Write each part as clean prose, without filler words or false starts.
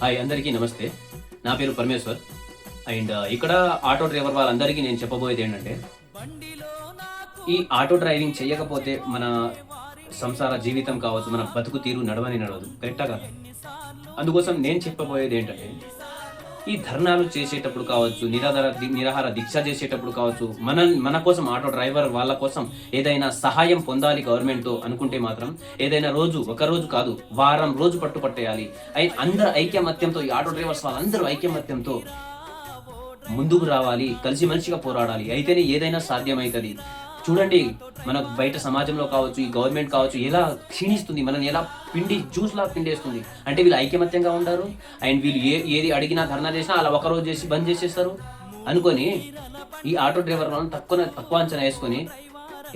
Hi అందరికీ నమస్తే. నా పేరు పరమేశ్వర్. అండ్ ఇక్కడ ఆటో డ్రైవర్ వాళ్ళందరికీ నేను చెప్పబోయేది ఏంటంటే, ఈ ఆటో డ్రైవింగ్ చేయకపోతే మన సంసార జీవితం కావచ్చు, మన బతుకు తీరు నడవదు. కరెక్టా కాదా? అందుకోసం నేను చెప్పబోయేది ఏంటంటే, ఈ ధర్నాలు చేసేటప్పుడు కావచ్చు, నిరాహార దీక్ష చేసేటప్పుడు కావచ్చు, మన కోసం ఆటో డ్రైవర్ వాళ్ళ కోసం ఏదైనా సహాయం పొందాలి గవర్నమెంట్‌తో అనుకుంటే మాత్రం ఏదైనా రోజు, ఒక రోజు కాదు వారం రోజు పట్టేయాలి. అందరు ఐకమత్యంతో ఈ ఆటో డ్రైవర్స్ వాళ్ళందరూ ఐకమత్యంతో ముందుకు రావాలి. కలిసిమెలిసిగా పోరాడాలి. అయితేనే ఏదైనా సాధ్యమైతది. చూడండి, మనకు బయట సమాజంలో కావచ్చు, ఈ గవర్నమెంట్ కావచ్చు ఎలా క్షీణిస్తుంది, మనల్ని ఎలా జ్యూస్‌లా పిండేస్తుంది. అంటే వీళ్ళు ఐకమత్యంగా ఉంటారు. అండ్ వీళ్ళు ఏది అడిగినా ధర్నా చేసినా అలా ఒకరోజు చేసి బంద్ చేసేస్తారు అనుకొని ఈ ఆటో డ్రైవర్ వాళ్ళని తక్కువ అంచనా వేసుకొని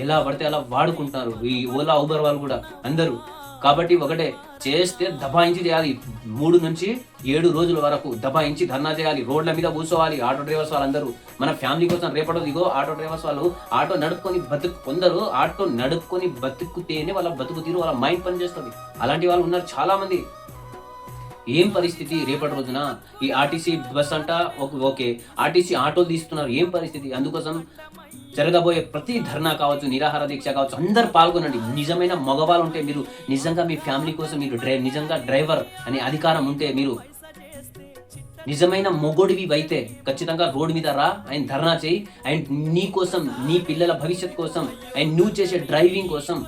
ఎలా పడితే అలా వాడుకుంటున్నారు. ఈ ఓలా, ఊబర్ వాళ్ళు కూడా అందరూ. కాబట్టి ఒకటే, చేస్తే దబాయించి చేయాలి. 3 నుంచి 7 రోజుల వరకు దబాయించి ధర్నా చేయాలి. రోడ్ల మీద కూర్చోవాలి ఆటో డ్రైవర్స్ వాళ్ళందరూ. మన ఫ్యామిలీ కోసం రేపటి ఇగో ఆటో డ్రైవర్స్ వాళ్ళు ఆటో నడుపుకొని కొందరు ఆటో నడుపుకొని బతుకుతేనే వాళ్ళ బతుకు తీరు, వాళ్ళ మైండ్ పని చేస్తుంది. అలాంటి వాళ్ళు ఉన్నారు చాలా మంది. ఏం పరిస్థితి రేపటి రోజున? ఈ ఆర్టీసీ బస్ అంట ఓకే, ఆర్టీసీ ఆటోలు తీస్తున్నారు. ఏం పరిస్థితి? అందుకోసం జరగబోయే ప్రతి ధర్నా కావచ్చు, నిరాహార దీక్ష కావచ్చు, అందరు పాల్గొనండి. నిజమైన మగవాళ్ళు ఉంటే, మీరు నిజంగా మీ ఫ్యామిలీ కోసం మీరు నిజంగా డ్రైవర్ అనే అధికారం ఉంటే, మీరు నిజమైన మొగోడివి అయితే ఖచ్చితంగా రోడ్డు మీద రా అండ్ ధర్నా చేయి. అండ్ నీ కోసం, నీ పిల్లల భవిష్యత్ కోసం, అండ్ నువ్వు చేసే డ్రైవింగ్ కోసం.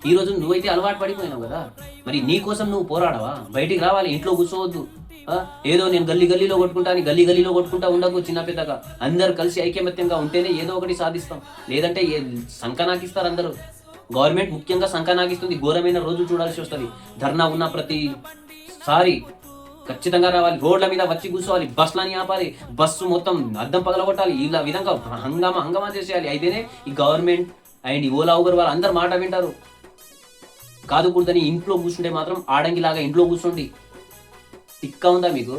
ఈ రోజు నువ్వైతే అలవాటు పడిపోయినావు కదా, మరి నీ కోసం నువ్వు పోరాడవా? బయటికి రావాలి, ఇంట్లో కూర్చోవద్దు. ఏదో నేను గల్లీలో కొట్టుకుంటాను, గల్లీలో కొట్టుకుంటా ఉండకు. చిన్న పెద్దగా అందరు కలిసి ఐకమత్యంగా ఉంటేనే ఏదో ఒకటి సాధిస్తాం. లేదంటే సంకనాకిస్తారు అందరూ. గవర్నమెంట్ ముఖ్యంగా సంకనాకిస్తుంది. ఘోరమైన రోజులు చూడాల్సి వస్తుంది. ధర్నా ఉన్న ప్రతిసారి ఖచ్చితంగా రావాలి, రోడ్ల మీద వచ్చి కూర్చోవాలి, బస్సులని ఆపాలి, బస్సు మొత్తం అద్దం పగలగొట్టాలి. ఇలా విధంగా హంగామా చేసేయాలి. అయితేనే ఈ గవర్నమెంట్ అండ్ ఈ ఓలా, ఊబర్ వాళ్ళు అందరు మాట వింటారు. కాదు కూడదని ఇంట్లో కూర్చుంటే మాత్రం ఆడంగిలాగా ఇంట్లో కూర్చోండి. తిక్కా ఉందా మీకు?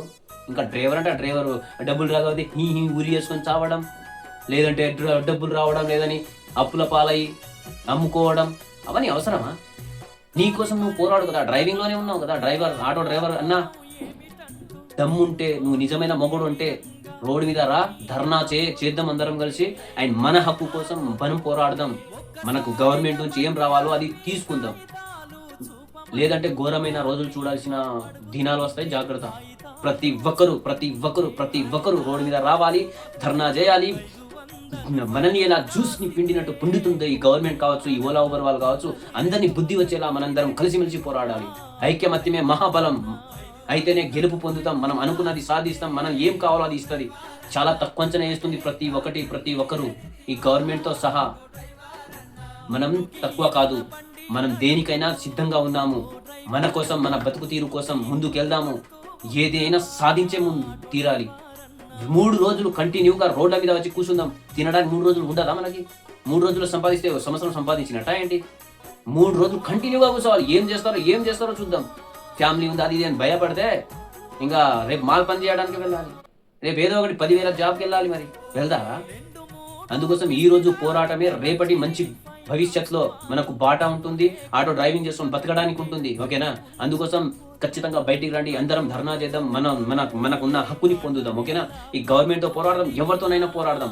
ఇంకా డ్రైవర్ అంటే డ్రైవర్ డబ్బులు రాకపోతే ఊరి చేసుకొని చావడం, లేదంటే డబ్బులు రావడం లేదని అప్పుల పాలయ్యి అమ్ముకోవడం, అవన్నీ అవసరమా? నీకోసం నువ్వు పోరాడు కదా, డ్రైవింగ్లోనే ఉన్నావు కదా, ఆటో డ్రైవర్ అన్నా. దమ్ముంటే, నువ్వు నిజమైన మొగుడు ఉంటే రోడ్డు మీద రా, ధర్నా చేద్దాం అందరం కలిసి. అండ్ మన హక్కు కోసం మనం పోరాడదాం. మనకు గవర్నమెంట్ నుంచి ఏం రావాలో అది తీసుకుందాం. లేదంటే ఘోరమైన రోజులు చూడాల్సిన దినాలు వస్తాయి. జాగ్రత్త. ప్రతి ఒక్కరు రోడ్డు మీద రావాలి, ధర్నా చేయాలి. మనల్ని ఎలా జ్యూస్ని పిండినట్టు పిండుతుందో ఈ గవర్నమెంట్ కావచ్చు, ఈ ఓలా, ఊబర్ వాళ్ళు కావచ్చు, అందరినీ బుద్ధి వచ్చేలా మనందరం కలిసిమెలిసి పోరాడాలి. ఐక్యమత్యమే మహాబలం. అయితేనే గెలుపు పొందుతాం. మనం అనుకున్నది సాధిస్తాం. మనం ఏం కావాలో అది ఇస్తుంది. చాలా తక్కువ అంచనా వేస్తుంది ప్రతి ఒక్కరు, ఈ గవర్నమెంట్తో సహా. మనం తక్కువ కాదు. మనం దేనికైనా సిద్ధంగా ఉన్నాము. మన కోసం, మన బతుకు తీరు కోసం ముందుకెళ్దాము. ఏదైనా సాధించే తీరాలి. 3 రోజులు కంటిన్యూగా రోడ్ల మీద వచ్చి కూర్చుందాం. తినడానికి 3 రోజులు ఉండదా మనకి? 3 రోజులు సంపాదిస్తే సంవత్సరం సంపాదించినట్ట ఏంటి? 3 రోజులు కంటిన్యూగా కూర్చోవాలి. ఏం చేస్తారో చూద్దాం. ఫ్యామిలీ ఉంది, అది ఇది అని భయపడితే ఇంకా రేపు మాల్ పని చేయడానికి వెళ్ళాలి. రేపు ఏదో ఒకటి 10,000 జాబ్కి వెళ్ళాలి. మరి వెళ్దారా? అందుకోసం ఈ రోజు పోరాటమే రేపటి మంచి భవిష్యత్తులో మనకు బాట ఉంటుంది. ఆటో డ్రైవింగ్ చేసుకొని బతకడానికి ఉంటుంది. ఓకేనా? అందుకోసం ఖచ్చితంగా బయటికి రండి, అందరం ధర్నా చేద్దాం. మనకున్న హక్కుని పొందుదాం. ఓకేనా? ఈ గవర్నమెంట్తో పోరాడదాం, ఎవరితోనైనా పోరాడదాం.